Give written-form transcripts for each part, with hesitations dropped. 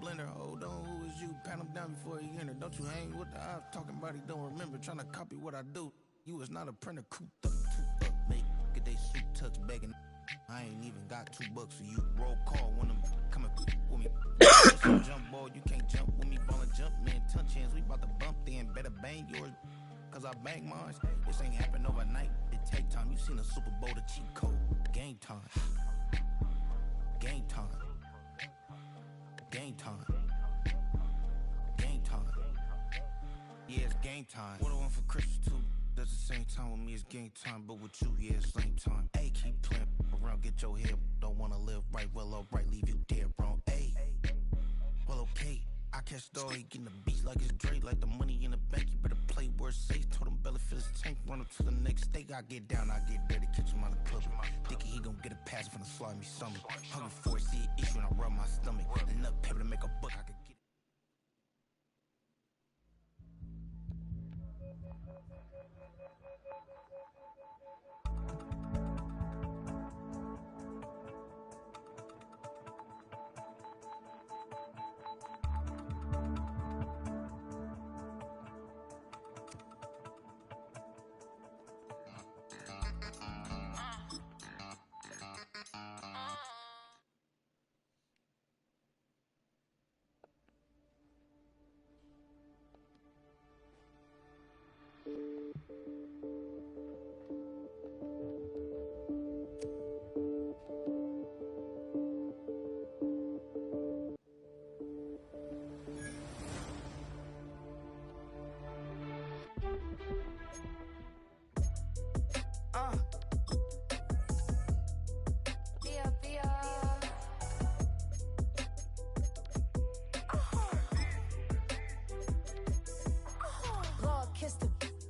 blender. Hold on, who is you? Pat him down before he enter. Don't you hang with the ops talking about he don't remember. Trying to copy what I do. You was not a printer, cooped up, make get they suit touch begging. I ain't even got $2 for you. Roll call when I'm coming with me. Jump ball, you can't jump with me. Ballin' jump, man, touch hands. We bout to bump then. Better bang yours, cause I bang mine. This ain't happen overnight. It take time. You seen a Super Bowl, the cheat code. Game time. Game time. Game time. Game time. Yeah, it's game time. What I want for Christmas too. At the same time with me, it's game time, but with you, yeah, it's same time. Hey, keep playing around, get your head. Don't wanna live right, well, alright, leave you dead wrong. Hey, well, okay. I catch the dog, he getting the beats like it's Dre, like the money in the bank. You better play where it's safe. Told him belly fill his tank, run him to the next state. I get down, I get dirty, catch him on the club. Thinking he gon' get a pass from the slimy stomach. Hungry for it, see an issue, and I rub my stomach. Enough paper to make a buck, I could get it.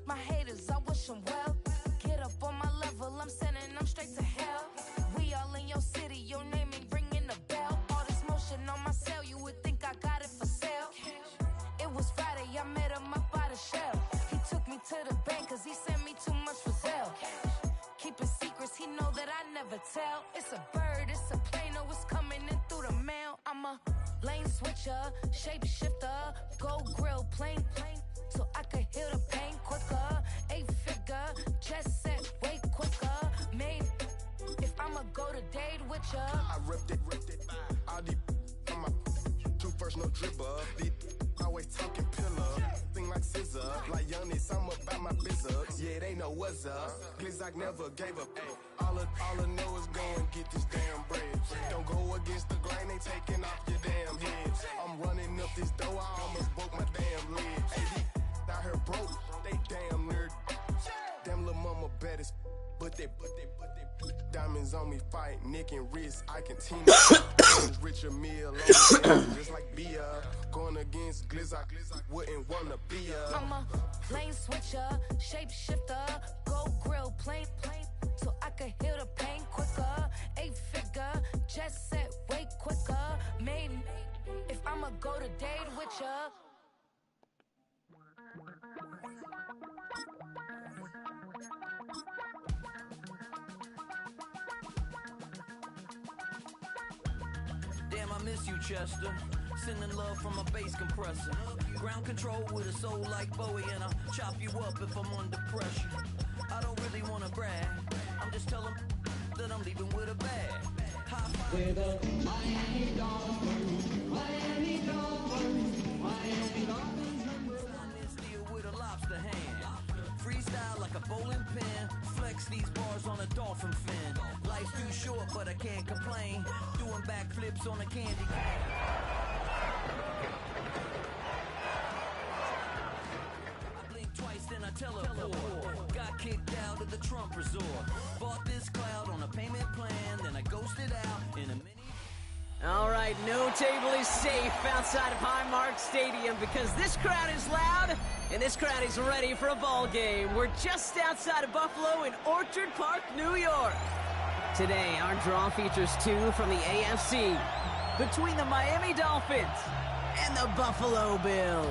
My haters, I wish them well. Get up on my level, I'm sending them straight to hell. We all in your city, your name ain't ringing a bell. All this motion on my cell, you would think I got it for sale. It was Friday, I met him up by the shell. He took me to the bank, cause he sent me too much for Zelle. Keeping secrets, he know that I never tell. It's a bird, it's a plane, oh, it's coming in through the mail. I'm a lane switcher, shapeshifter, gold grill, plain, so I could heal the pain quicker. 8-figure, just set way quicker. Made, if I'ma go to date with ya. I ripped it. All the on my two first, no dribble. The always talking pillar. Thing like scissor. Like Giannis, I'm about my business. Yeah, they know what's up. Glizak never gave up. All I know is go and get this damn bread. Don't go against the grain, they taking off your damn head. I'm running up this door, I almost broke my damn leg. Hey, out here broke, they damn nerd. Damn little mama bad as but they diamonds on me fight, neck and wrist. I continue Richard Mill just like beer. Going against Glizak, wouldn't wanna be a. I'm a lane switcher, shapeshifter, gold grill, plain, so I could heal the pain quicker. 8-figure, just set way quicker. Made, if I'ma go to date with ya. Damn, I miss you, Chester. Sending love from a bass compressor. Ground control with a soul like Bowie, and I'll chop you up if I'm under pressure. I don't really wanna brag. I'm just telling that I'm leaving with a bag. High five. With a Miami Dolphins, Miami Dolphins, Miami Dolphins. Sliding this deal with a lobster hand. Freestyle like a bowling pin. Flex these bars on a dolphin fin. Life's too short, but I can't complain. Doing backflips on a candy cane. I blink twice, then I teleport. Got kicked out of the Trump resort. Bought this cloud on a payment plan, then I ghosted out in a mini. All right, no table is safe outside of Highmark Stadium because this crowd is loud and this crowd is ready for a ball game. We're just outside of Buffalo in Orchard Park, New York. Today, our draw features two from the AFC between the Miami Dolphins and the Buffalo Bills.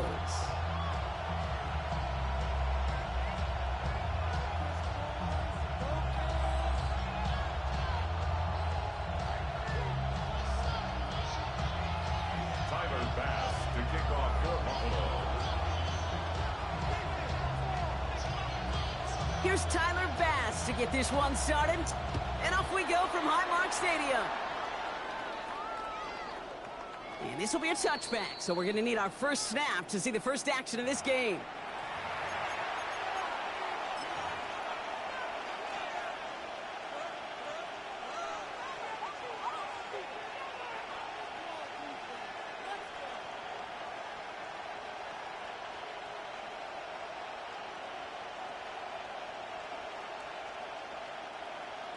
Here's Tyler Bass to get this one started. And off we go from Highmark Stadium. And this will be a touchback, so we're going to need our first snap to see the first action of this game.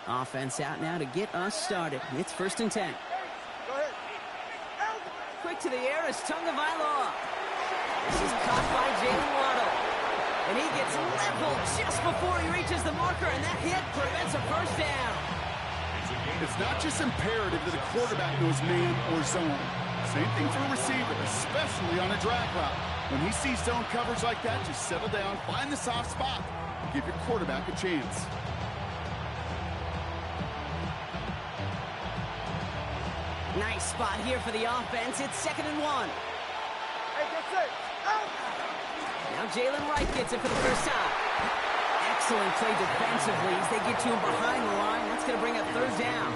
Offense out now to get us started. It's 1st and 10. Quick to the air is Tagovailoa. This is caught by Jalen Waddle. And he gets leveled just before he reaches the marker, and that hit prevents a first down. It's not just imperative that a quarterback knows man or zone. Same thing for a receiver, especially on a drag route. When he sees zone coverage like that, just settle down, find the soft spot, and give your quarterback a chance. Nice spot here for the offense. It's 2nd and 1. Hey, that's it. Now Jalen Wright gets it for the first time. Excellent play defensively as they get to him behind the line. That's going to bring up 3rd down.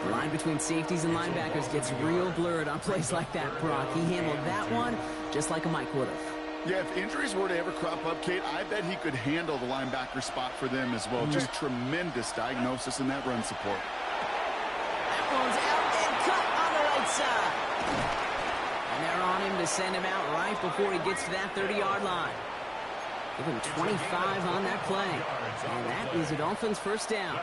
The line between safeties and linebackers gets real blurred on plays like that, Brock. He handled that one just like a Mike would have. Yeah, if injuries were to ever crop up, Kate, I bet he could handle the linebacker spot for them as well. Just tremendous diagnosis in that run support. That one's out and cut on the right side. And they're on him to send him out right before he gets to that 30-yard line. Give him 25 on that play. And that is a Dolphins' first down.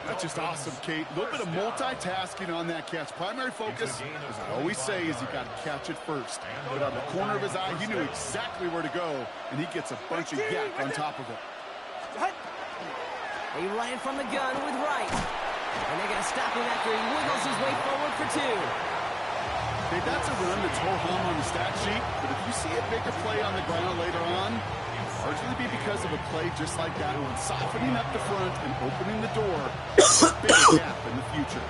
That's just awesome, Kate. A little bit of multitasking on that catch. Primary focus, as I always say, is you got to catch it first. But on the corner of his eye, he knew exactly where to go, and he gets a bunch of yak on top of it. They run it from the gun with Wright. And they're going to stop him after he wiggles his way forward for 2. Hey, that's a run that's ho-hum on the stat sheet, but if you see a bigger play on the ground later on, largely be because of a play just like that one, softening up the front and opening the door for a big gap in the future.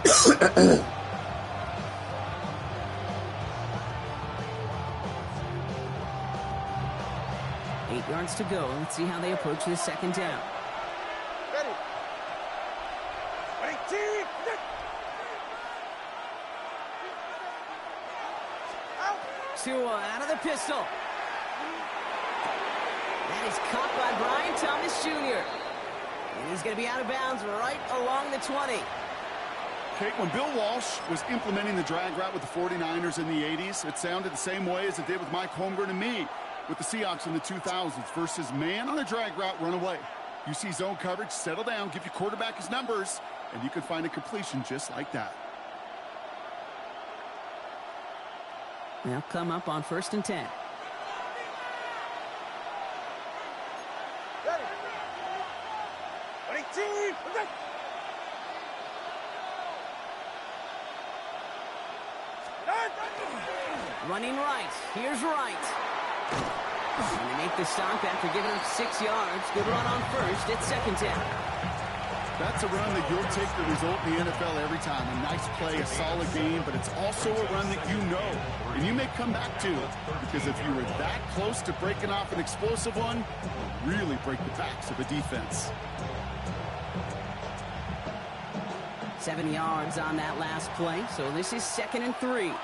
Eight yards to go. Let's see how they approach this 2nd down. Ready. Ready, team. Tua out of the pistol. That is caught by Brian Thomas Jr. And he's going to be out of bounds right along the 20. Kate, when Bill Walsh was implementing the drag route with the 49ers in the 80s, it sounded the same way as it did with Mike Holmgren and me with the Seahawks in the 2000s versus man on a drag route, run away. You see zone coverage, settle down, give your quarterback his numbers, and you can find a completion just like that. They'll come up on 1st and 10. Ready. Ready, team. Running right. Here's Wright. And they make the stop after giving up 6 yards. Good run on 1st. It's 2nd down. That's a run that you'll take the result in the NFL every time. A nice play, a solid game, but it's also a run that you know, and you may come back to, because if you were that close to breaking off an explosive one, you really break the backs of a defense. 7 yards on that last play, so this is 2nd and 3. Good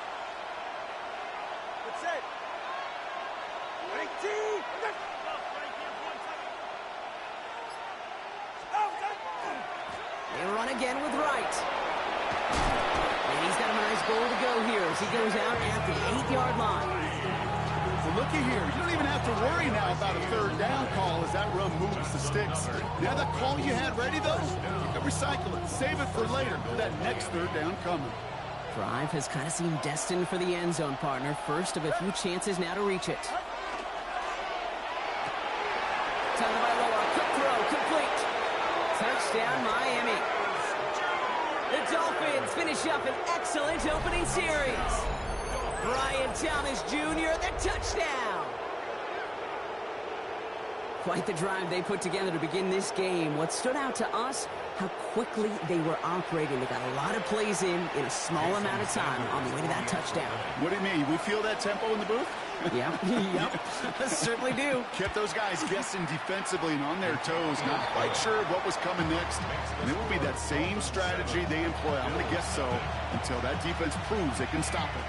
set. Ready, team. They run again with Wright. And he's got a nice goal to go here as he goes out at the 8-yard line. Well, looky here. You don't even have to worry now about a 3rd down call as that run moves the sticks. Now that call you had ready, though, you can recycle it. Save it for later for that next 3rd down coming. Drive has kind of seemed destined for the end zone, partner. First of a few chances now to reach it. Tagovailoa, quick throw, complete. Touchdown, Miami. The Dolphins finish up an excellent opening series. Brian Thomas Jr., the touchdown. Quite the drive they put together to begin this game. What stood out to us, how quickly they were operating. They got a lot of plays in a small amount of time on the way to that touchdown. What do you mean? We feel that tempo in the booth? Yep, certainly do. Kept those guys guessing defensively and on their toes, not quite sure what was coming next. And it will be that same strategy they employ, I'm going to guess so, until that defense proves they can stop it.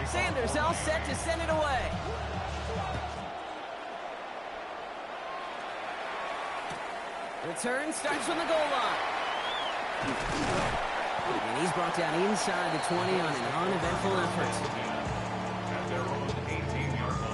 Sanders all set to send it away. Return starts from the goal line. And he's brought down inside the 20 on an uneventful effort. At their own 18-yard line.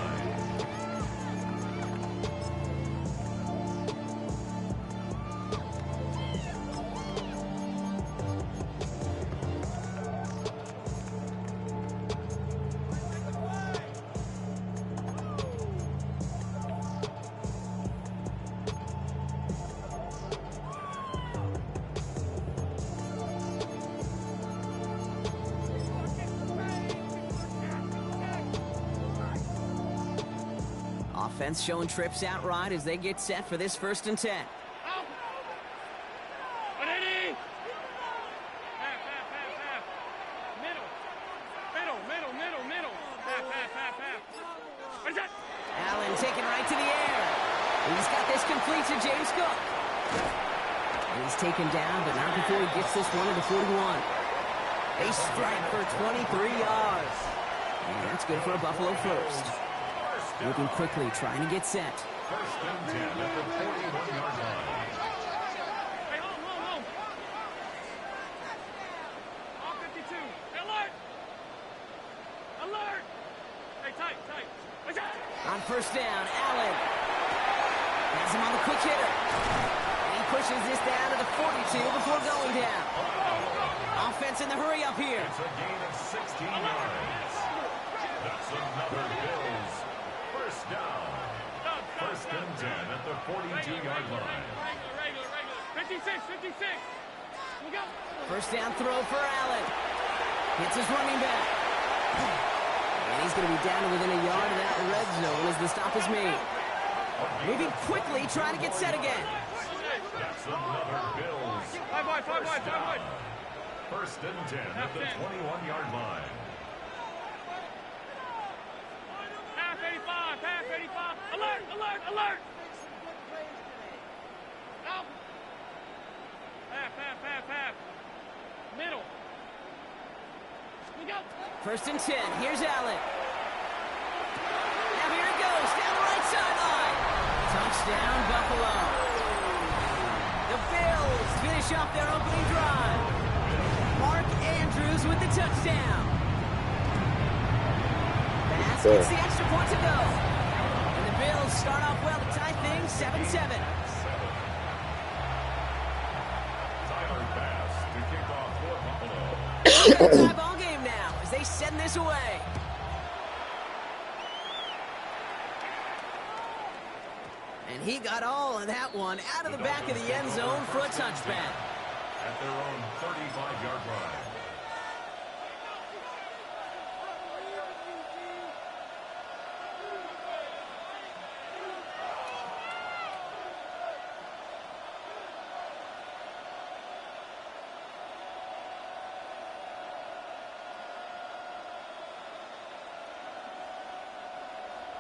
Offense showing trips out right as they get set for this 1st and 10. Allen taken right to the air. He's got this complete to James Cook. He's taken down, but not before he gets this one to the 41. A strike for 23 yards. And that's good for a Buffalo first. Moving quickly, trying to get set. 1st and 10 at the 41-yard line. Hey, home. All 52. Hey, alert! Alert! Hey, tight. On 1st down, Allen has him on the quick hitter. He pushes this down to the 42 before going down. Offense in the hurry up here. It's a gain of 16 yards. That's another Bills 1st down. 1st and 10 at the 42-yard line. Regular. 56. We go. 1st down throw for Allen. Hits his running back. And he's going to be down to within a yard of that red zone as the stop is made. Moving quickly, trying to get set again. That's another Bills 1st and 10 at the 21-yard line. Half 85. Alert! Out. Half. Middle. We go. 1st and 10. Here's Allen. Now here it goes down the right sideline. Touchdown, Buffalo. The Bills finish off their opening drive. Mark Andrews with the touchdown. Bass gets the extra point to go. And the Bills start off well to tie things 7-7. Tyler Bass to kick off for Buffalo. Tie ball game now as they send this away. And he got all of that one out of the back of the end zone for a touchback. At their own 35-yard line.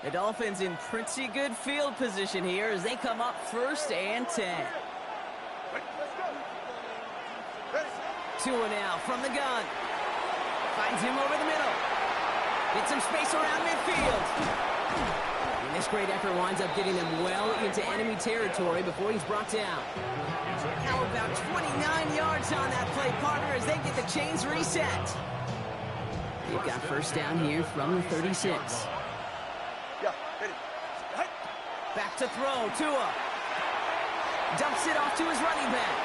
The Dolphins in pretty good field position here as they come up 1st and 10. Tua now from the gun. Finds him over the middle. Gets some space around midfield. And this great effort winds up getting them well into enemy territory before he's brought down. How about 29 yards on that play, partner, as they get the chains reset. They've got 1st down here from the 36. Back to throw, Tua. Dumps it off to his running back.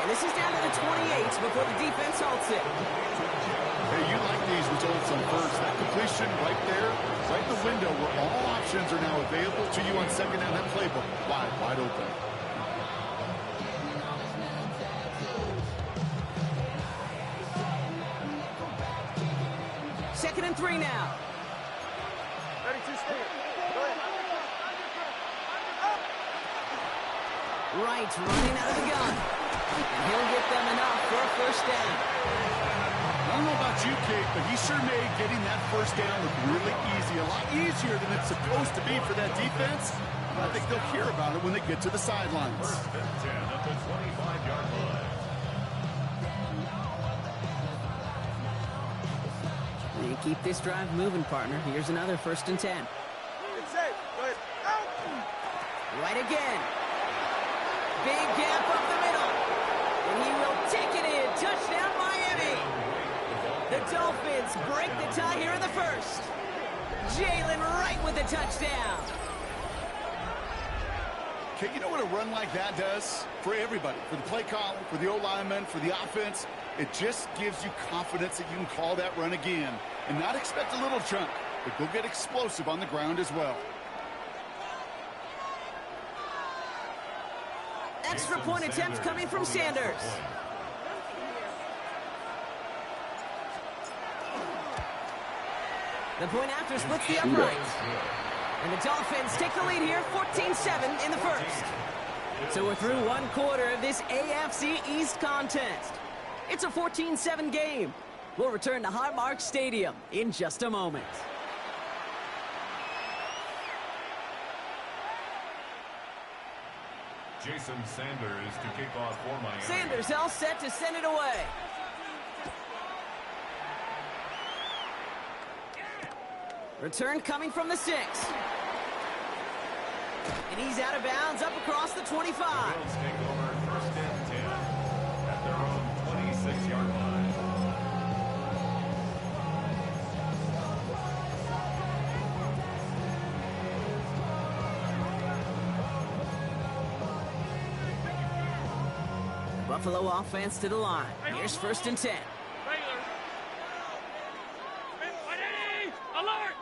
And this is down to the 28 before the defense halts it. Hey, you like these results on 1st. That completion right there, right in the window where all options are now available to you on 2nd down. That playbook wide open. Second and 3 now. 32 speed. Go ahead. Wright running out of the gun. And he'll get them enough for a 1st down. I don't know about you, Kate, but he sure made getting that first down look really easy. A lot easier than it's supposed to be for that defense. I think they'll hear about it when they get to the sidelines. First and 10 at the 25-yard line. They keep this drive moving, partner. Here's another 1st and 10. It's safe. Go ahead. Out. Right again. Big gap up the middle. And he will take it in. Touchdown, Miami. The Dolphins break the tie here in the first. Jalen Wright with the touchdown. Okay, you know what a run like that does? For everybody, for the play caller, for the O-lineman, for the offense, it just gives you confidence that you can call that run again and not expect a little chunk, but go get explosive on the ground as well. Extra point attempt coming from Sanders. The point after splits the uprights. And the Dolphins take the lead here, 14-7 in the first. So we're through one quarter of this AFC East contest. It's a 14-7 game. We'll return to Highmark Stadium in just a moment. Jason Sanders to kick off for Miami. Sanders all set to send it away. Return coming from the 6. And he's out of bounds up across the 25. The Bills take over 1st and 10 at their own 26-yard line. Buffalo offense to the line. Here's 1st and 10. Regular. Alert.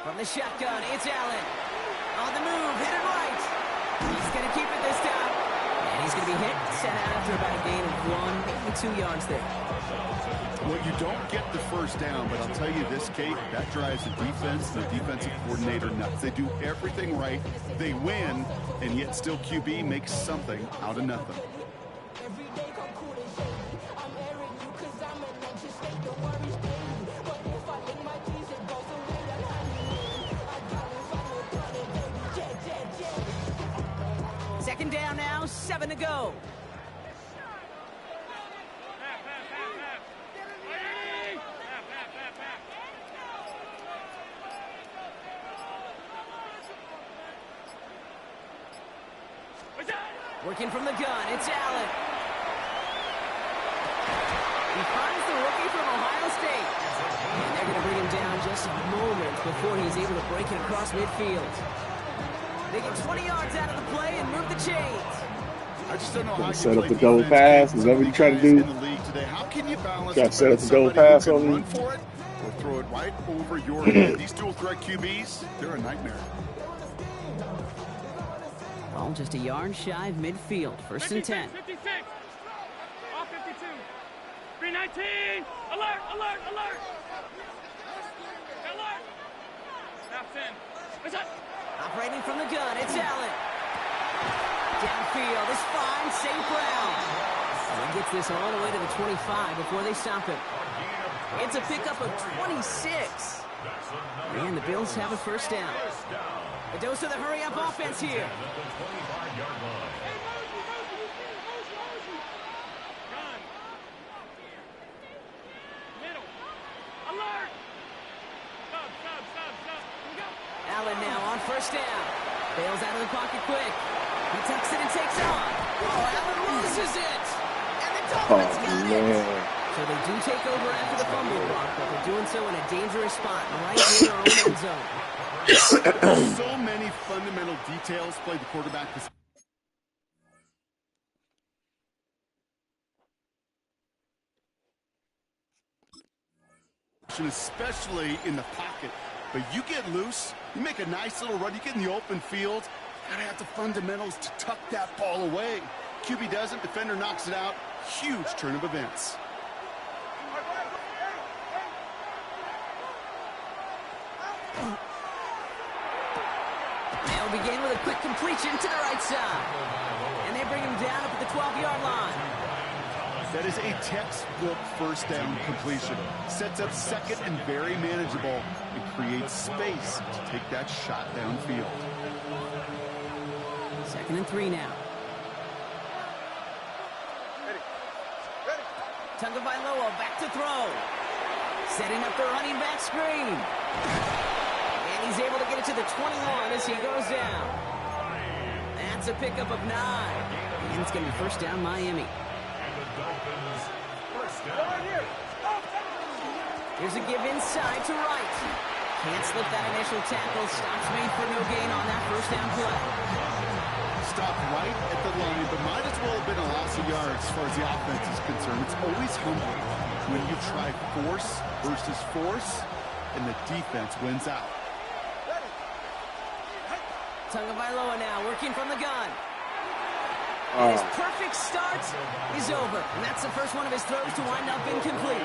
From the shotgun, it's Allen. On the move, hit it right. He's going to keep it this time. And he's going to be hit, sent out after about a gain of 1, maybe 2 yards there. Well, you don't get the first down, but I'll tell you this, Kate, that drives the defense and the defensive coordinator nuts. They do everything right, they win, and yet still QB makes something out of nothing. Second down now, 7 to go. Working from the gun, it's Allen. He finds the rookie from Ohio State. And they're going to bring him down just a moment before he's able to break it across midfield. They get 20 yards out of the play and move the chains. I just don't know how you set up play the double defense pass. Is that what you try to do? in the league today. How can you balance Got to set up the double somebody who pass can on run me? for it or throw it right over your head? These dual threat QBs, they're a nightmare. Ball just a yard shy of midfield. 1st and 10. 56. Off 52. 319. Alert, alert, alert. Alert. Snaps in. What's up? Operating from the gun, it's Allen. Downfield is fine, St. Brown. And he gets this all the way to the 25 before they stop him. It's a pickup of 26. And the Bills have a 1st down. A dose of the hurry-up offense here. Gun. Middle. Alert. Sub. Here we go. Allen now on 1st down. Bails out of the pocket quick. He tucks it and takes off. Oh, Allen loses it. And the Dolphins got it. So they do take over after the fumble block, but they're doing so in a dangerous spot right near their own end zone. So many fundamental details play the quarterback. Especially in the pocket. But you get loose, you make a nice little run, you get in the open field, you gotta have the fundamentals to tuck that ball away. QB doesn't, defender knocks it out. Huge turn of events. They'll begin with a quick completion to the right side. And they bring him down up at the 12-yard line. That is a textbook first down completion. Sets up second and very manageable and creates space to take that shot downfield. 2nd and 3 now. Tagovailoa back to throw. Setting up the running back screen. And he's able to get it to the 21 as he goes down. That's a pickup of 9. And it's going to be first down Miami. Here's a give inside to Wright. Can't slip that initial tackle. Stops made for no gain on that first down play. Stopped right at the line, but might as well have been a loss of yards as far as the offense is concerned. It's always humbling when you try force versus force, and the defense wins out. Tagovailoa now working from the gun. And his perfect start is over. And that's the first one of his throws to wind up incomplete.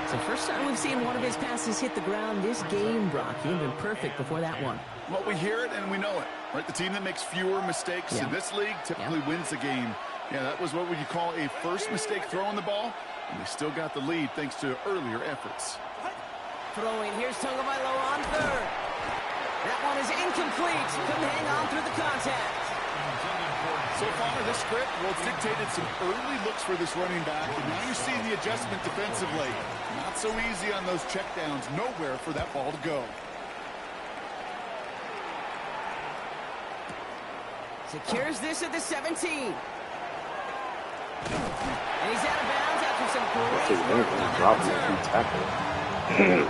It's the first time we've seen one of his passes hit the ground this game, Brock. He had been perfect before that one. Well, we hear it and we know it, right? The team that makes fewer mistakes in this league typically wins the game. Yeah, that was what would you call a first mistake throwing the ball, and they still got the lead thanks to earlier efforts. Throwing, here's Tagovailoa on 3rd. That one is incomplete. Couldn't hang on through the contact. So far, this script, well, it's dictated some early looks for this running back, and now you're seeing the adjustment defensively. Not so easy on those checkdowns. Nowhere for that ball to go. Secures this at the 17. And he's out of bounds after some great work on that return.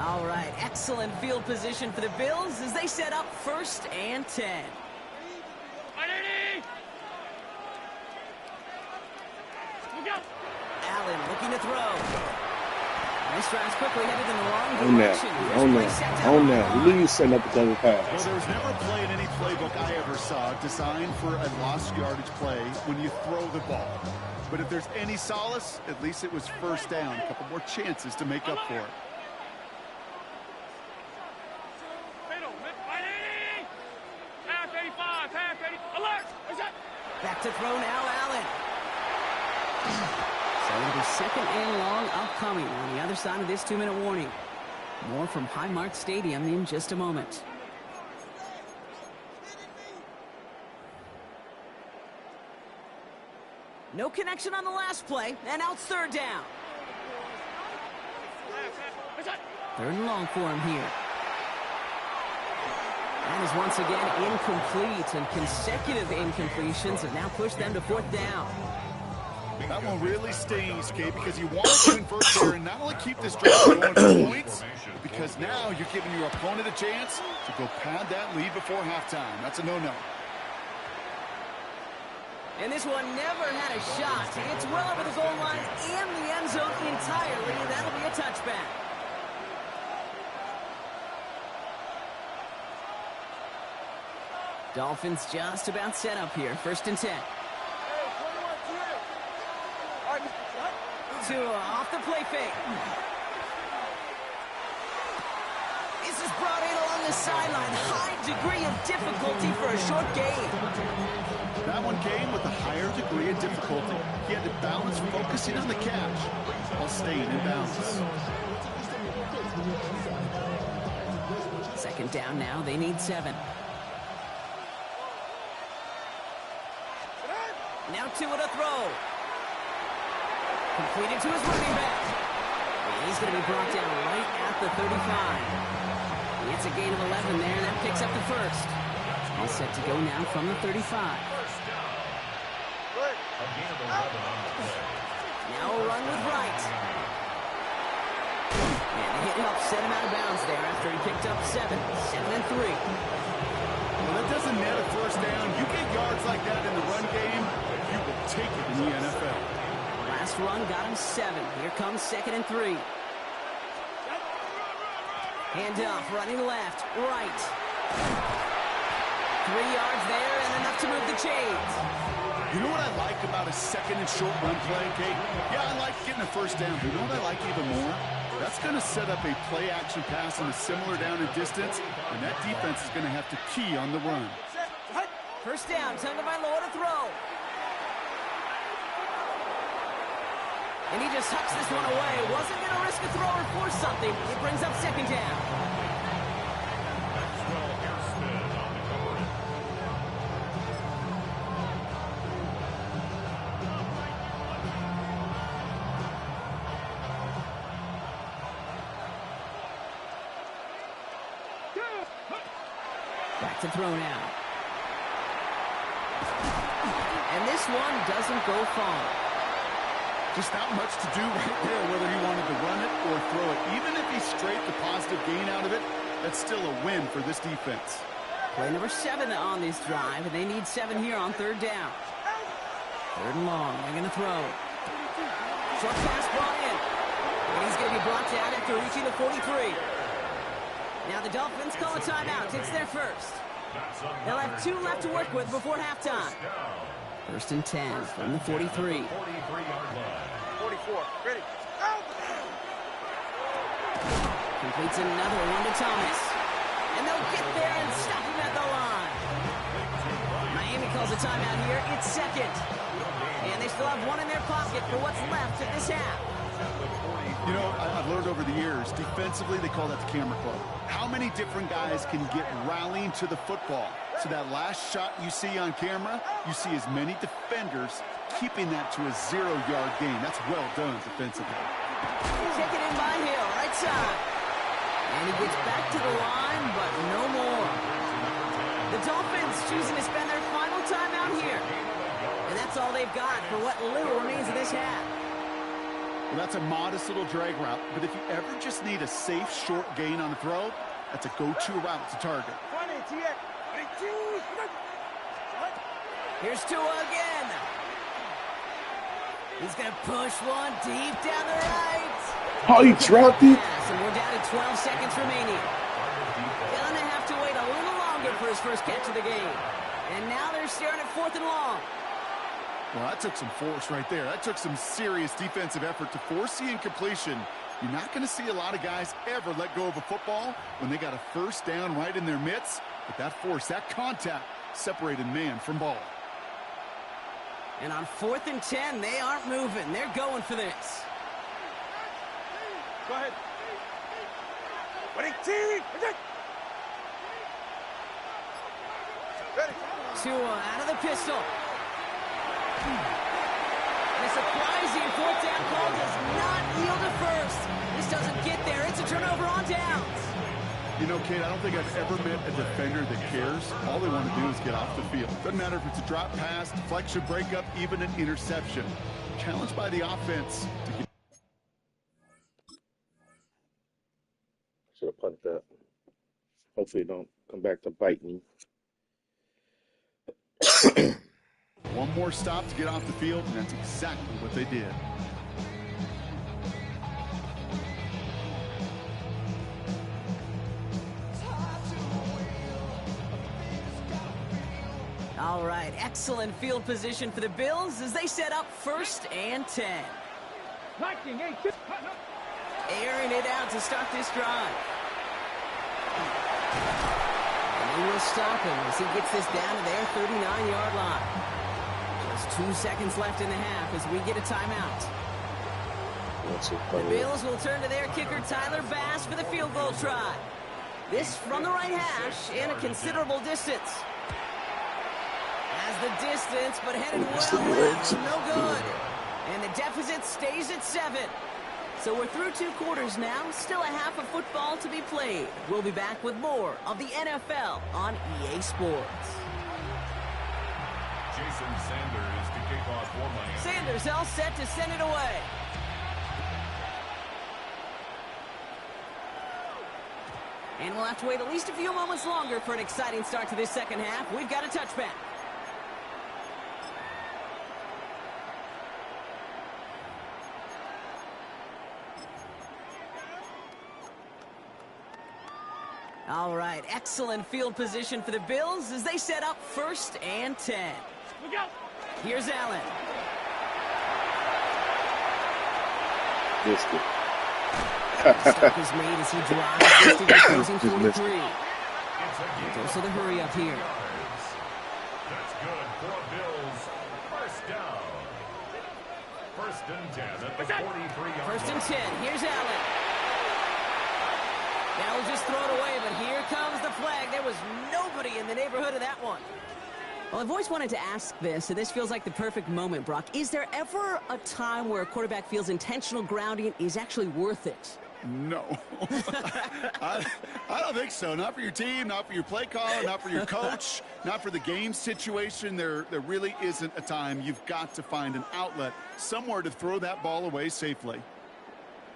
All right, excellent field position for the Bills as they set up 1st and 10. Allen looking to throw. Nice drives quickly headed in the wrong direction. On that. We knew you setting up the double pass. Well, there was never a play in any playbook I ever saw designed for a lost yardage play when you throw the ball. But if there's any solace, at least it was first down. A couple more chances to make up for it. Back to throw now, Allen. So it'll be 2nd and long upcoming on the other side of this 2-minute warning. More from Highmark Stadium in just a moment. No connection on the last play, and now it's 3rd down. 3rd and long for him here. That is once again incomplete, and consecutive incompletions have now pushed them to 4th down. That one really stings, Kate, because you want to convert there and not only keep this drive going for points, because now you're giving your opponent a chance to go pad that lead before halftime. That's a no-no. And this one never had a shot. It's well over the goal line and the end zone entirely. That'll be a touchback. Dolphins just about set up here. 1st and 10. Tua off the play fake. This is brought in along the sideline. High degree of difficulty for a short gain. That one came with a higher degree of difficulty. He had to balance focusing on the catch while staying in balance. 2nd down now. They need 7. Now Tua to throw. Completed to his running back. And he's going to be brought down right at the 35. It's a gain of 11 there, and that picks up the 1st. All set to go now from the 35. Now a run with Wright. And the hit helped set him out of bounds there after he picked up 7. 7 and 3. Well, that doesn't net a first down. You get yards like that in the run game, you will take it in the NFL. Last run got him 7. Here comes 2nd and 3. Hand off, running left, right. 3 yards there and enough to move the chains. You know what I like about a 2nd and short run play, Kate? Yeah, I like getting a first down, but you know what I like even more? That's going to set up a play-action pass on a similar down and distance, and that defense is going to have to key on the run. First down, Tagovailoa to throw. And he just hucks this one away. Wasn't going to risk a throw or force something. It brings up 2nd down. Back to throw now. And this one doesn't go far. Just not much to do right there, whether he wanted to run it or throw it. Even if he scraped the positive gain out of it, that's still a win for this defense. Play number 7 on this drive, and they need 7 here on 3rd down. 3rd and long, they're going to throw. Short pass brought in. And he's going to be brought down after reaching the 43. Now the Dolphins call a timeout. It's their first. They'll have 2 left to work with before halftime. 1st and 10 from the 43. 44. Ready. Completes another one to Thomas. And they'll get there and stop him at the line. Miami calls a timeout here. It's 2nd. And they still have 1 in their pocket for what's left of this half. You know, I've learned over the years, defensively, they call that the camera club. How many different guys can get rallying to the football? So that last shot you see on camera, you see as many defenders keeping that to a 0-yard gain. That's well done defensively. Kick it in by Hill, right side. And he gets back to the line, but no more. The Dolphins choosing to spend their final timeout here. And that's all they've got for what little remains of this half. Well, that's a modest little drag route, but if you ever just need a safe, short gain on a throw, that's a go-to route to target. Here's Tua again. He's going to push one deep down the right. Oh, he dropped it. And we're down to 12 seconds remaining. Going to have to wait a little longer for his first catch of the game. And now they're staring at 4th and long. Well, that took some force right there. That took some serious defensive effort to force the incompletion. You're not going to see a lot of guys ever let go of a football when they got a first down right in their midst. But that force, that contact, separated man from ball. And on 4th and 10, they aren't moving. They're going for this. Go ahead. Ready. Tua out of the pistol. And a surprising 4th down call does not yield a first. This doesn't get there. It's a turnover on downs. You know, Kate, I don't think I've ever met a defender that cares. All they want to do is get off the field. Doesn't matter if it's a drop pass, deflection, breakup, even an interception. Challenged by the offense to get. Should have punted that. Hopefully it don't come back to bite me. One more stop to get off the field, and that's exactly what they did. All right, excellent field position for the Bills as they set up 1st and 10. Airing it out to start this drive. And they will stop him as he gets this down to their 39-yard line. Just 2 seconds left in the half as we get a timeout. The Bills will turn to their kicker, Tyler Bass, for the field goal try. This from the right hash and a considerable distance. Has the distance, but headed well left. No good. And the deficit stays at 7. So we're through 2 quarters now. Still a half of football to be played. We'll be back with more of the NFL on EA Sports. Jason Sanders to kick off for Miami. Sanders all set to send it away. And we'll have to wait at least a few moments longer for an exciting start to this second half. We've got a touchback. All right, excellent field position for the Bills as they set up 1st and 10. Look out. Here's Allen. Missed it. Stop is made as he drives this to the closing 43. There's also the hurry up here. That's good for Bills. First down. 1st and 10 at the 43-yard 1st and 10. Here's Allen. Now we'll just throw it away, but here comes the flag. There was nobody in the neighborhood of that one. Well, I've always wanted to ask this, and this feels like the perfect moment, Brock. Is there ever a time where a quarterback feels intentional grounding is actually worth it? No. I don't think so. Not for your team, not for your play caller, not for your coach, not for the game situation. There really isn't a time. You've got to find an outlet, somewhere to throw that ball away safely.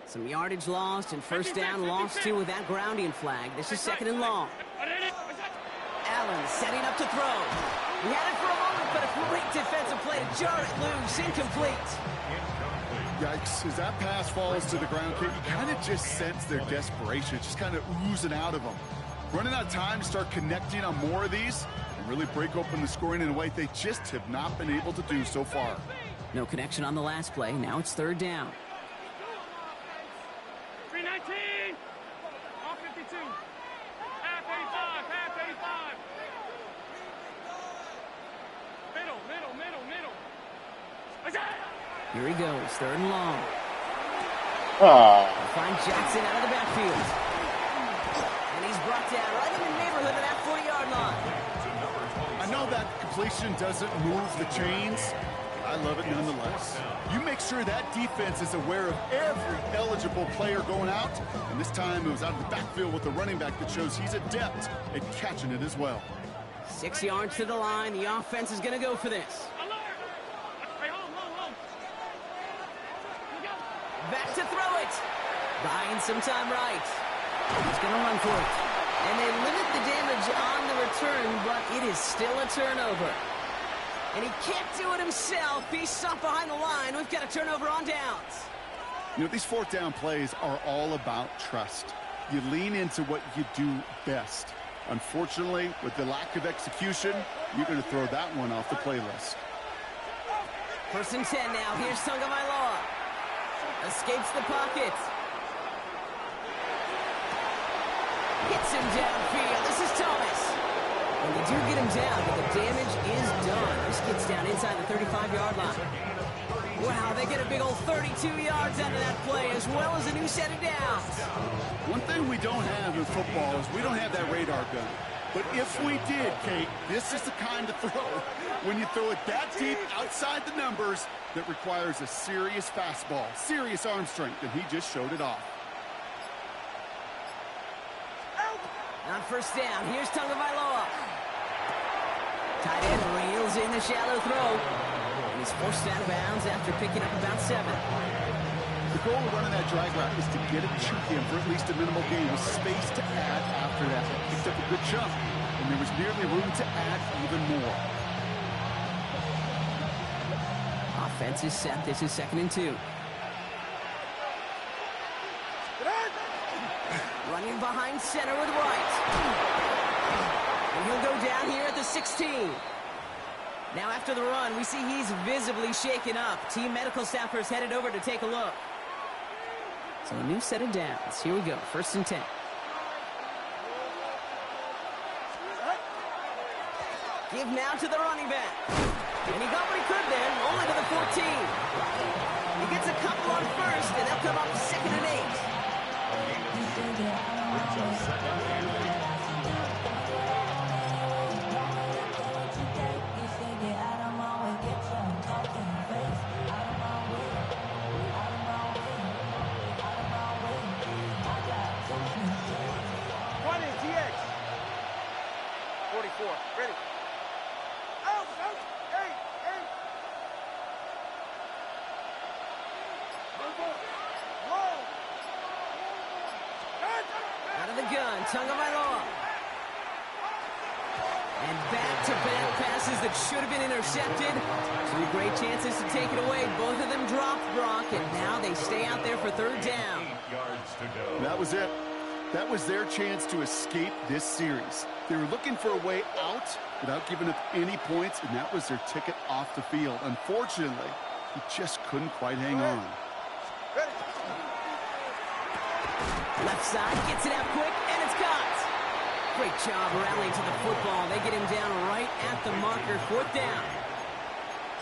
Some yardage lost and 1st down lost too with that grounding flag. This is 2nd and long. Allen setting up to throw. He had it for a moment, but a great defensive play to jar it loose. Incomplete. Yikes, as that pass falls to the ground, you kind of just sense their desperation. It's just kind of oozing out of them. Running out of time to start connecting on more of these and really break open the scoring in a way they just have not been able to do so far. No connection on the last play. Now it's 3rd down. 319. Off 52. Half 85. Half 85. Middle. Here he goes, 3rd and long. Ah. Find Jackson out of the backfield. And he's brought down right in the neighborhood of that 40-yard line. I know that completion doesn't move the chains. I love it nonetheless. You make sure that defense is aware of every eligible player going out. And this time it was out of the backfield with the running back that shows he's adept at catching it as well. 6 yards to the line. The offense is going to go for this. Back to throw it. Buying some time right. He's going to run for it. And they limit the damage on the return, but it is still a turnover. And he can't do it himself. He's stopped behind the line. We've got a turnover on downs. You know, these 4th down plays are all about trust. You lean into what you do best. Unfortunately, with the lack of execution, you're going to throw that one off the playlist. 1st and 10 now. Here's Tagovailoa. Escapes the pocket. Hits him downfield. This is Thomas. And they do get him down, but the damage is done. This gets down inside the 35-yard line. Wow, they get a big old 32 yards out of that play, as well as a new set of downs. One thing we don't have in football is we don't have that radar gun. But if we did, Kate, this is the kind of throw when you throw it that deep outside the numbers that requires a serious fastball, serious arm strength, and he just showed it off. On 1st down, here's Tagovailoa. Tight end reels in the shallow throw. And he's forced out of bounds after picking up about 7. The goal of running that drag route is to get it to him for at least a minimal gain with space to add after that. Picked up a good chunk, and there was nearly room to add even more. Offense is set. This is 2nd and 2. Running behind center with Wright. And he'll go down here at the 16. Now after the run, we see he's visibly shaken up. Team medical staffers headed over to take a look. So a new set of downs. Here we go. 1st and 10. Give now to the running back. And he got what he could there, only to the 14. He gets a couple on 1st, and they'll come up 2nd and 8. Ready. Out, hey. Out of the gun, Tagovailoa. And back-to-back passes that should have been intercepted. 2 great chances to take it away. Both of them dropped, Brock, and now they stay out there for 3rd down. 8 yards to go. That was it. That was their chance to escape this series. They were looking for a way out without giving up any points, and that was their ticket off the field. Unfortunately, he just couldn't quite hang on. Left side, gets it out quick, and it's caught. Great job rallying to the football. They get him down right at the marker, 4th down.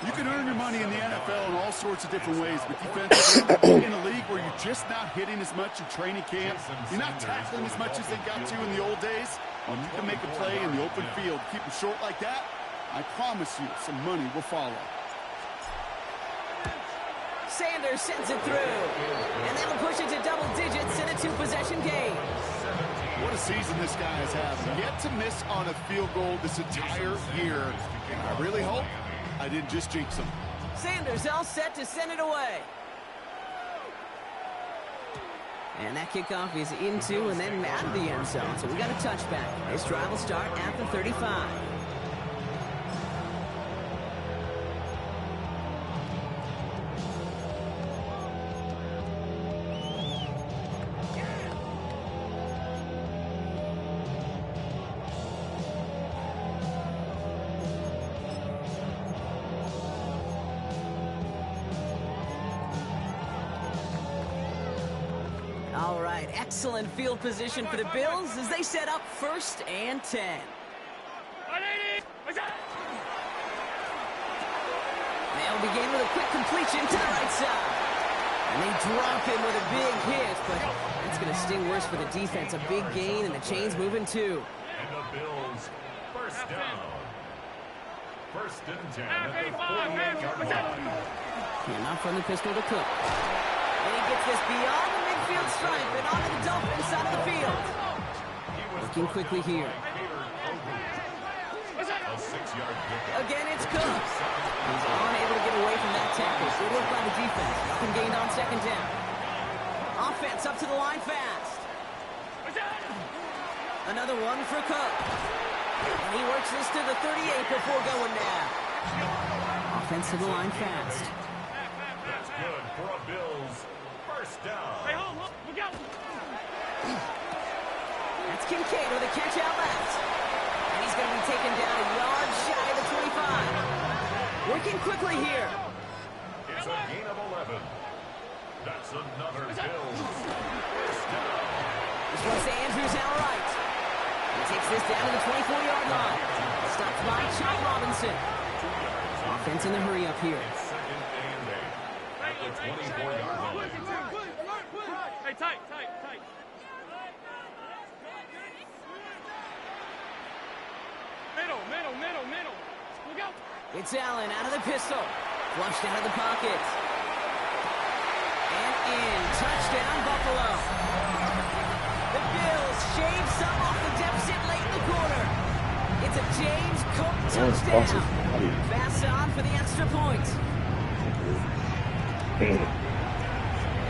You can earn your money in the NFL in all sorts of different ways, but defensively, in a league where you're just not hitting as much in training camp, you're not tackling as much as they got to in the old days, when you can make a play in the open field, keep them short like that, I promise you some money will follow. Sanders sends it through, and that'll push it to double digits in a 2-possession game. What a season this guy has had. Yet to miss on a field goal this entire year. And I really hope I didn't just jinx him. Sanders all set to send it away. And that kickoff is into and then out of the end zone. So we got a touchback. This drive will start at the 35. All right, excellent field position for the Bills as they set up 1st and 10. They'll begin with a quick completion to the right side. And they drop him with a big hit, but it's going to sting worse for the defense. A big gain, and the chain's moving too. And the Bills, 1st down. 1st and 10 at the 48-yard line. And off from the pistol to Cook. And he gets this beyond the midfield stripe and onto the Dolphins side of the field. Looking quickly here. A 6-yard pickup. Again, it's Cook. He's unable to get away from that tackle. Good work by the defense. Nothing gained on 2nd down. Offense up to the line fast. Another one for Cook. And he works this to the 38 before going down. Offense to the line fast. That's good for a Bills 1st down. Hey, hold, look out. That's Kincaid with a catch out left. And he's going to be taken down a yard shy of the 25. Working quickly here. It's a gain of 11. That's another Bills 1st down. This one's to Andrews out right. He takes this down to the 24-yard line. Stopped by Chop Robinson. Offense in the hurry up here. 2nd and 8 at the 24-yard line. Hey, tight. Middle. Look out. It's Allen out of the pistol. Flushed out of the pocket. And in. Touchdown, Buffalo. The Bills shave some off the deficit late in the quarter. It's a James Cook touchdown. Pass on for the extra point.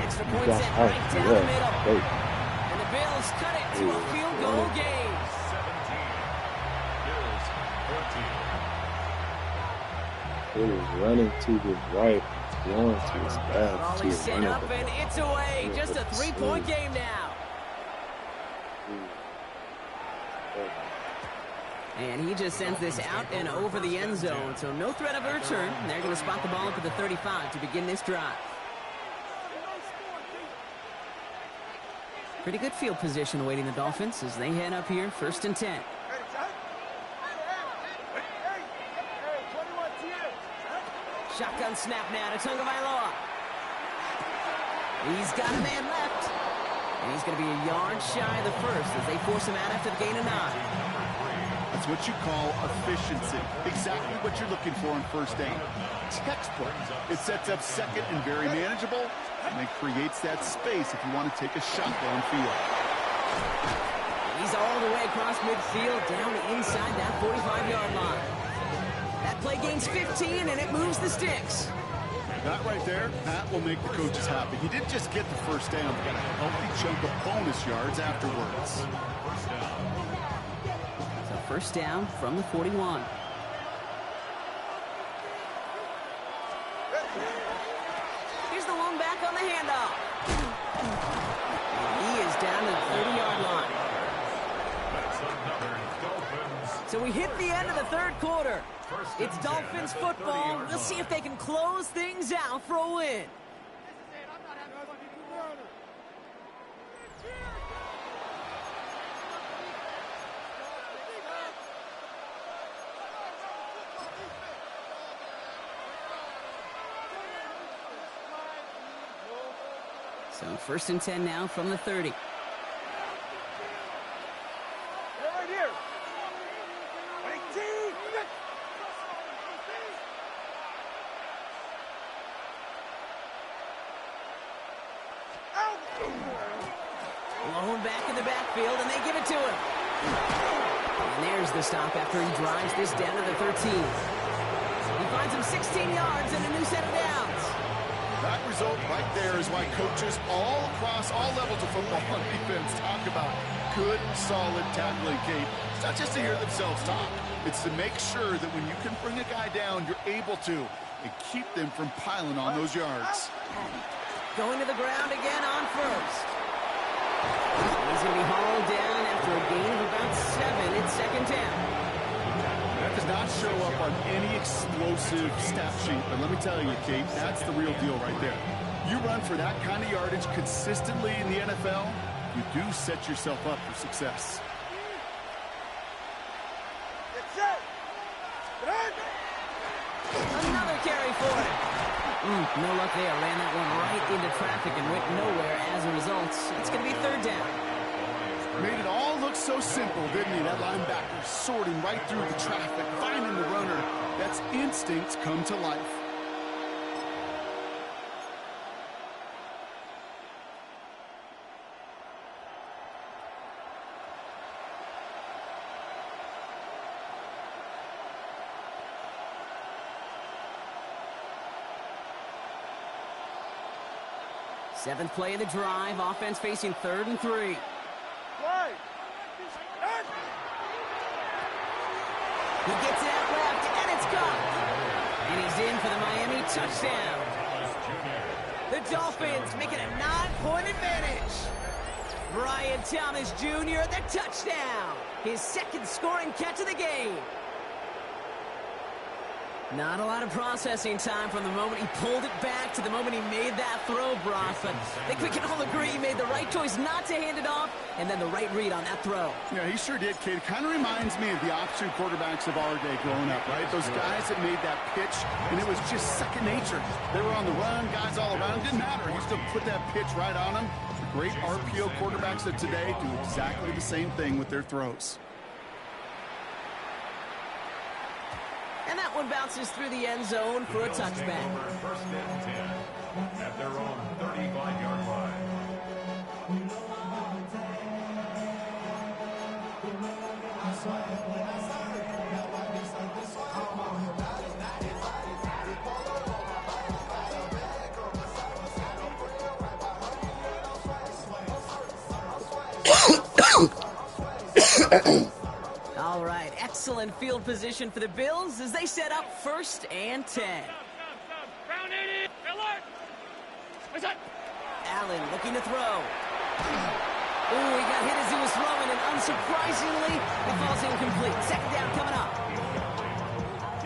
Extra point set right down the middle. And the Bills cut it to a field goal game. 17. Bills 14. He was running to his right, going to his left. Raleigh set up and it's away. Just a 3-point game now. And he just sends this out and over the end zone. So no threat of a return. They're going to spot the ball up at the 35 to begin this drive. Pretty good field position awaiting the Dolphins as they head up here, 1st and 10. Shotgun snap now to Tagovailoa. He's got a man left. And he's going to be a yard shy of the 1st as they force him out after the gain of 9. That's what you call efficiency. Exactly what you're looking for in 1st down. Textbook. It sets up 2nd and very manageable, and it creates that space if you want to take a shot downfield. He's all the way across midfield, down inside that 45-yard line. That play gains 15, and it moves the sticks. That right there, that will make the coaches happy. He didn't just get the 1st down, but got a healthy chunk of bonus yards afterwards. So 1st down from the 41. Here's the one back on the handoff. And he is down to the 30-yard line. So we hit the end of the third quarter. It's Dolphins football. We'll see if they can close things out for a win. So 1st and 10 now from the 30. Blown back in the backfield, and they give it to him. And there's the stop after he drives this down to the 13. He finds him 16 yards and a new set of downs. That result right there is why coaches all across all levels of football on defense talk about good, solid tackling, Kate. It's not just to hear themselves talk. It's to make sure that when you can bring a guy down, you're able to, and keep them from piling on those yards. Going to the ground again on first. He's going to be hauled down after a gain of about 7. It's 2nd down. That does not show up on any explosive stat sheet, but let me tell you, Kate, that's the real deal right there. You run for that kind of yardage consistently in the NFL, you do set yourself up for success. Another carry for him. No luck there. Ran that one right into traffic and went nowhere as a result. It's going to be 3rd down. Made it all look so simple, didn't he? That linebacker sorting right through the traffic, finding the runner. That's instincts come to life. Seventh play of the drive. Offense facing 3rd and 3. He gets it out left, and it's gone. And he's in for the Miami touchdown. The Dolphins make it a 9-point advantage. Brian Thomas Jr., the touchdown. His 2nd scoring catch of the game. Not a lot of processing time from the moment he pulled it back to the moment he made that throw, Brock. But I think we can all agree he made the right choice not to hand it off, and then the right read on that throw. Yeah, he sure did, kid. Kind of reminds me of the option quarterbacks of our day growing up, right? Those guys that made that pitch, and it was just second nature. They were on the run, guys all around. Didn't matter. He still put that pitch right on them. The great RPO quarterbacks of today do exactly the same thing with their throws. And that one bounces through the end zone for a touchback. 1st and 10 at their own 35-yard line. All right, excellent field position for the Bills as they set up 1st and 10. Allen looking to throw. Ooh, he got hit as he was throwing, and unsurprisingly, it falls incomplete. 2nd down coming up.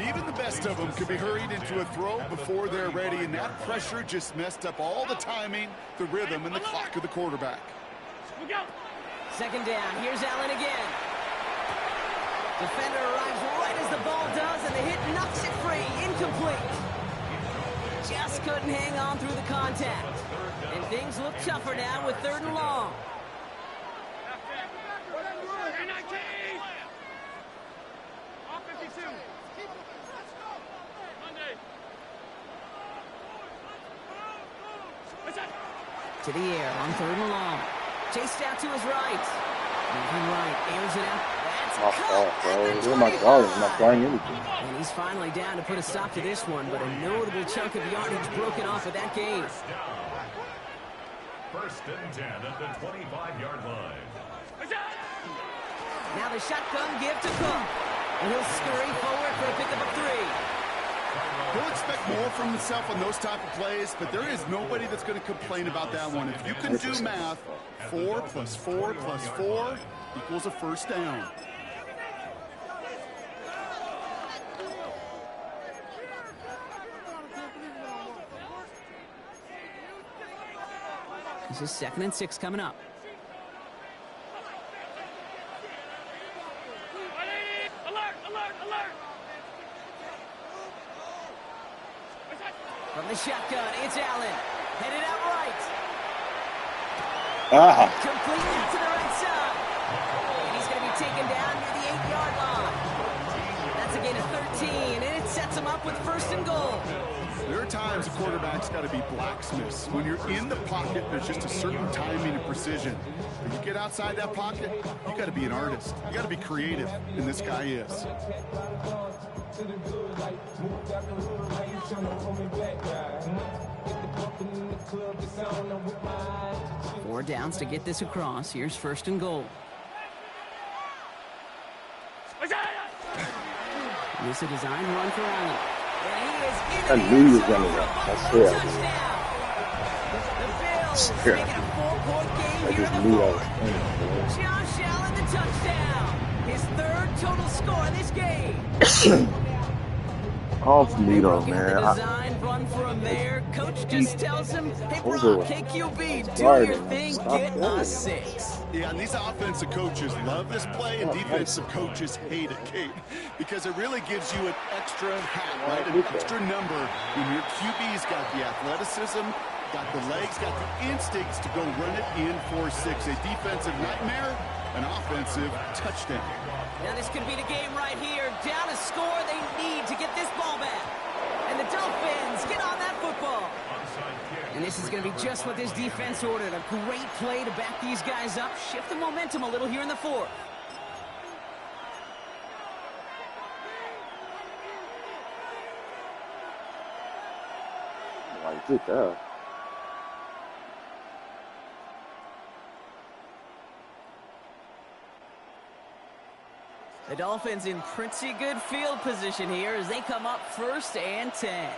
Even the best of them could be hurried into a throw before they're ready, and that pressure just messed up all the timing, the rhythm, and the clock of the quarterback. 2nd down. Here's Allen again. Defender arrives right as the ball does, and the hit knocks it free. Incomplete. Just couldn't hang on through the contact. And things look tougher now with 3rd and long. To the air on 3rd and long. Chased out to his right. Moving right, airs it out. That's My cut fault, at bro. the Where my 25. guard? My flying energy. And he's finally down to put a stop to this one, but a notable chunk of yardage broken off of that game. 1st and 10 at the 25-yard line. Now the shotgun give to Cook. And he'll scurry forward for a pickup of 3. He'll expect more from himself on those type of plays, but there is nobody that's going to complain about that one. If you can do math, 4 + 4 + 4 equals a 1st down. This is 2nd and 6 coming up. Alert, alert, alert. From the shotgun, it's Allen. Headed out right. Complete out to the right side. And he's going to be taken down near the 8-yard line. That's a gain of 13, and it sets him up with 1st and goal. There are times a quarterback's got to be blacksmiths. When you're in the pocket, there's just a certain timing and precision. When you get outside that pocket, you got to be an artist. You got to be creative, and this guy is. 4 downs to get this across. Here's 1st and goal. This is a design run for Allen. I knew he was going to run. I swear I did. I just knew I was playing. Josh Allen, the touchdown. His 3rd total score in this game. Off me though, man. Design run for him there. Coach just tells him, hey, bro, KQB, do your thing, get a 6. Yeah, and these offensive coaches love this play, and defensive coaches hate it, Kate, because it really gives you an extra hat, right? An extra number when your QB's got the athleticism, got the legs, got the instincts to go run it in for 6. A defensive nightmare, an offensive touchdown. Now this could be the game right here. Down a score, they need to get this ball back. And the Dolphins get on that football. And this is going to be just what this defense ordered. A great play to back these guys up. Shift the momentum a little here in the 4th. I did that. The Dolphins in pretty good field position here as they come up 1st and 10.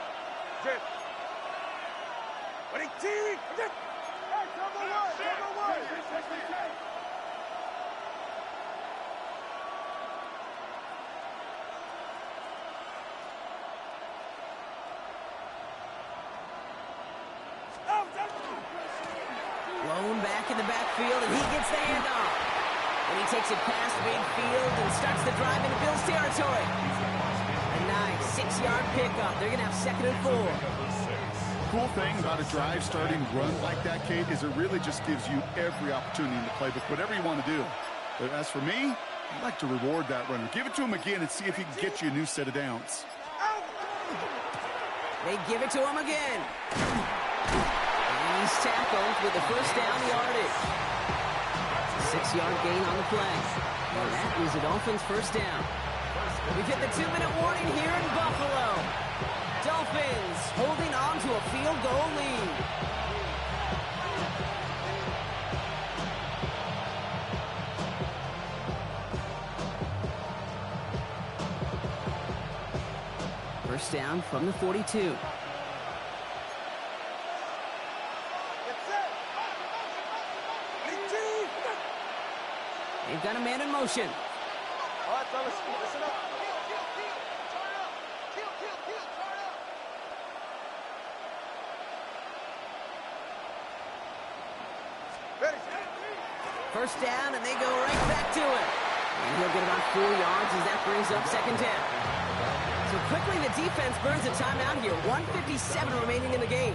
Lone back in the backfield, and he gets the handoff. And he takes it past midfield and starts the drive into Bills territory. A nice 6-yard pickup. They're going to have 2nd and 4. Cool thing about a drive starting run like that, Kate, is it really just gives you every opportunity in the playbook, whatever you want to do. But as for me, I'd like to reward that runner. Give it to him again and see if he can get you a new set of downs. They give it to him again. And he's tackled with the 1st down yardage. 6-yard gain on the play. And that is the Dolphins' 1st down. We've hit the 2-minute warning here in Buffalo. Dolphins holding on to a field goal lead. First down from the 42. They've got a man in motion. All right, fellas, listen up. First down, and they go right back to it. And he'll get about 4 yards as that brings up 2nd down. So quickly the defense burns a timeout here. 1:57 remaining in the game.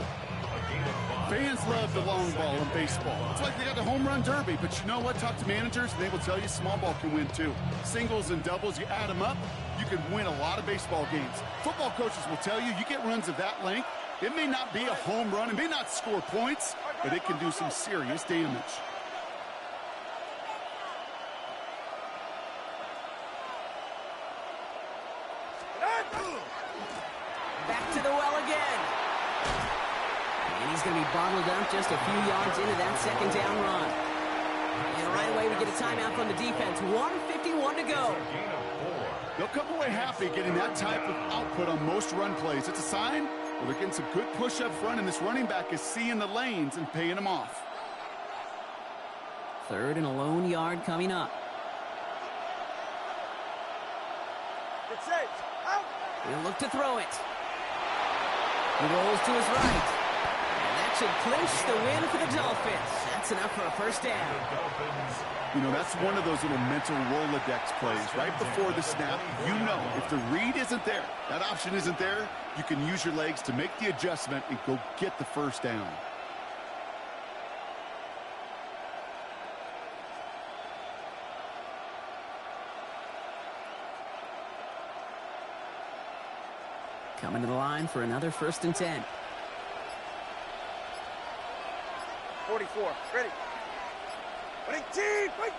Fans love the long ball in baseball. It's like they got the home run derby, but you know what? Talk to managers, and they will tell you small ball can win too. Singles and doubles, you add them up, you can win a lot of baseball games. Football coaches will tell you, you get runs of that length, it may not be a home run, it may not score points, but it can do some serious damage. Back to the well again. And he's going to be bottled up just a few yards into that 2nd down run. And right away we get a timeout from the defense. 1:51 to go. They'll come away happy getting that type of output on most run plays. It's a sign well, they're getting some good push up front, and this running back is seeing the lanes and paying them off. 3rd and a lone yard coming up. He'll look to throw it. He rolls to his right. And that should clinch the win for the Dolphins. That's enough for a first down. You know, that's one of those little mental Rolodex plays. Right before the snap, you know if the read isn't there, that option isn't there, you can use your legs to make the adjustment and go get the first down. Coming to the line for another 1st and 10. 44. Ready. Ready, team. Wait.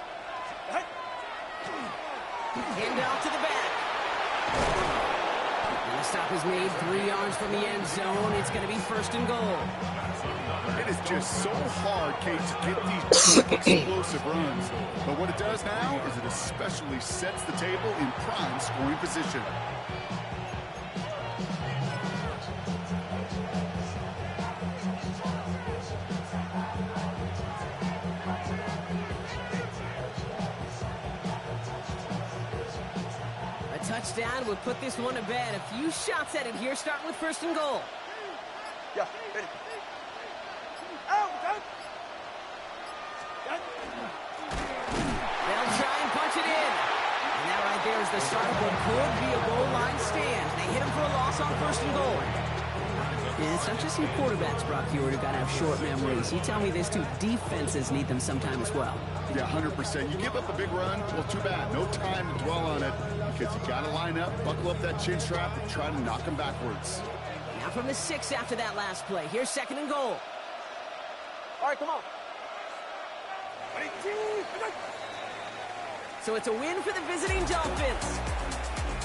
Hand off to the back. And the stop is made 3 yards from the end zone. It's going to be 1st and goal. It is just so hard, Kate, to get these explosive runs. But what it does now is it especially sets the table in prime scoring position. Touchdown would put this one to bed. A few shots at it here, starting with 1st and goal. Yeah, ready. Out. They'll try and punch it in. And that right there is the start of what could be a goal line stand. They hit him for a loss on 1st and goal. And it's not just your quarterbacks, Brock Hewitt, who got to have short memories. You tell me these two defenses need them sometime as well. Yeah, 100%. You give up a big run, well, too bad. No time to dwell on it because you got to line up, buckle up that chin strap, and try to knock them backwards. Now from the 6 after that last play. Here's 2nd and goal. All right, come on. Ready, team. So it's a win for the visiting Dolphins.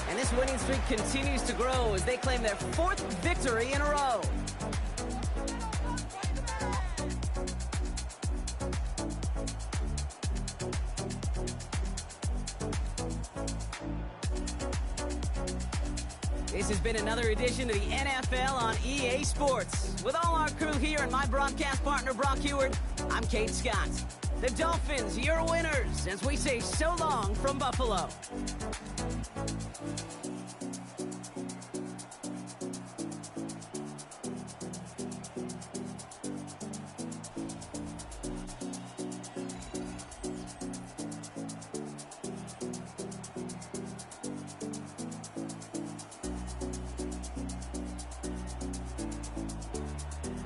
And this winning streak continues to grow as they claim their 4th victory in a row. This has been another edition of the NFL on EA Sports. With all our crew here and my broadcast partner, Brock Hewitt, I'm Kate Scott. The Dolphins, your winners, as we say so long from Buffalo.